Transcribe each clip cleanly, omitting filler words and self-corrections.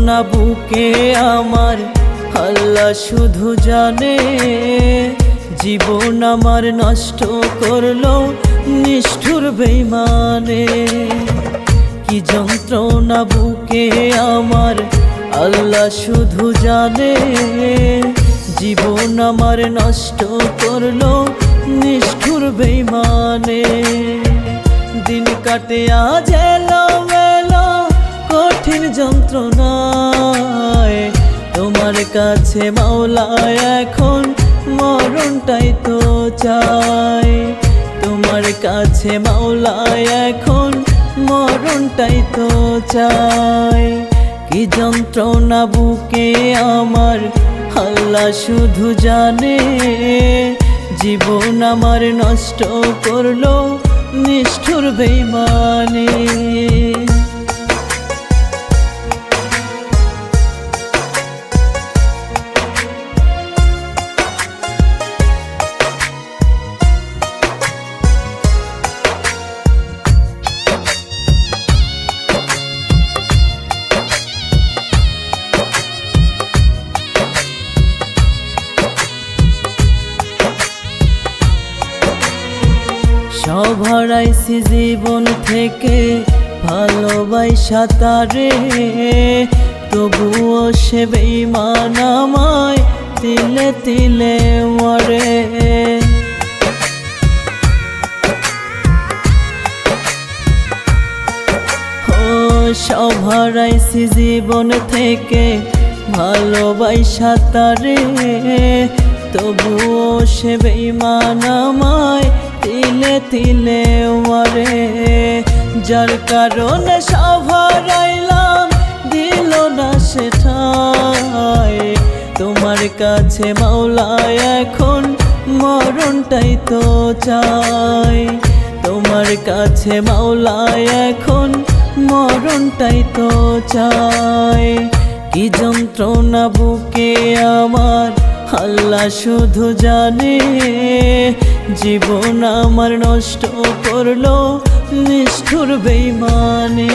যন্ত্রণা বুকে আমার আল্লাহ শুধু জানে। জীবন আমার নষ্ট করলো নিষ্ঠুর বেঈমানে। কি যন্ত্রণা বুকে আমার আল্লাহ শুধু জানে। জীবন আমার নষ্ট করলো নিষ্ঠুর বেঈমানে। দিন কাটে আজ এলোমেলো কঠিন যন্ত্রণায়। তোমার কাছে মাওলা এখন মরণটাই তো চাই। তোমার কাছে মাওলা এখন মরণটাই তো চাই। কি যন্ত্রণা বুকে আমার আল্লাহ শুধু জানে। জীবন আমার নষ্ট করলো নিষ্ঠুর বেঈমানে। সব হারাইছি জীবন থেকে ভালোবাসা তারে। তবুও সে বেঈমান আমায় তিলে তিলে মরে। সব হারাইছি জীবন থেকে ভালোবাসা তারে। তবুও সে বেঈমান আমায় তিলে তিলে মরে। যার কারণে সব হারাইলাম দিল না সে ঠাই। তোমার কাছে মাওলা এখন মরণটাই তো চাই। তোমার কাছে মাওলা এখন মরণটাই তো চাই। কি যন্ত্রণা বুকে আমার আল্লাহ শুধু জানে। জীবন আমার নষ্ট করলো নিষ্ঠুর বেঈমানে।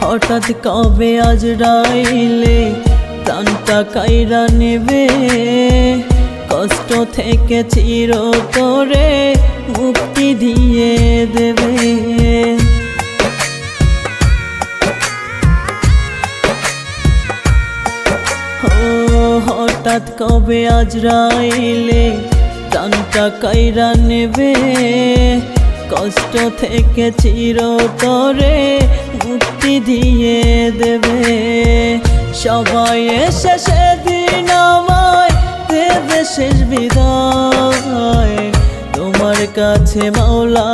হঠাৎ কবে আজরাইলে প্রাণটা কাইরা নেবে। কষ্ট থেকে চিরতরে মুক্তি দিয়ে দেবে। হঠাৎ কবে আজরাইলে প্রাণটা কাইরা নেবে। কষ্ট থেকে চিরতরে মুক্তি দিয়ে দেবে। সবাই এসে সেদিন আমায় দেবে শেষ বিদায়। তোমার কাছে মাওলা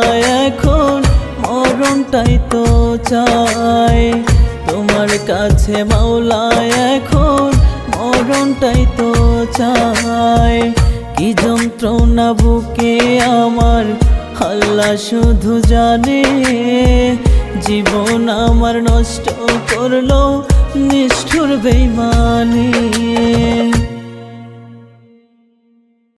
এখন মরণটাই তো চাই। তোমার কাছে মাওলা এখন মরণটাই তো চাই। কি যন্ত্রণা বুকে আমার আল্লাহ শুধু জানে। জীবন আমার নষ্ট করলো নিষ্ঠুর বেঈমানে।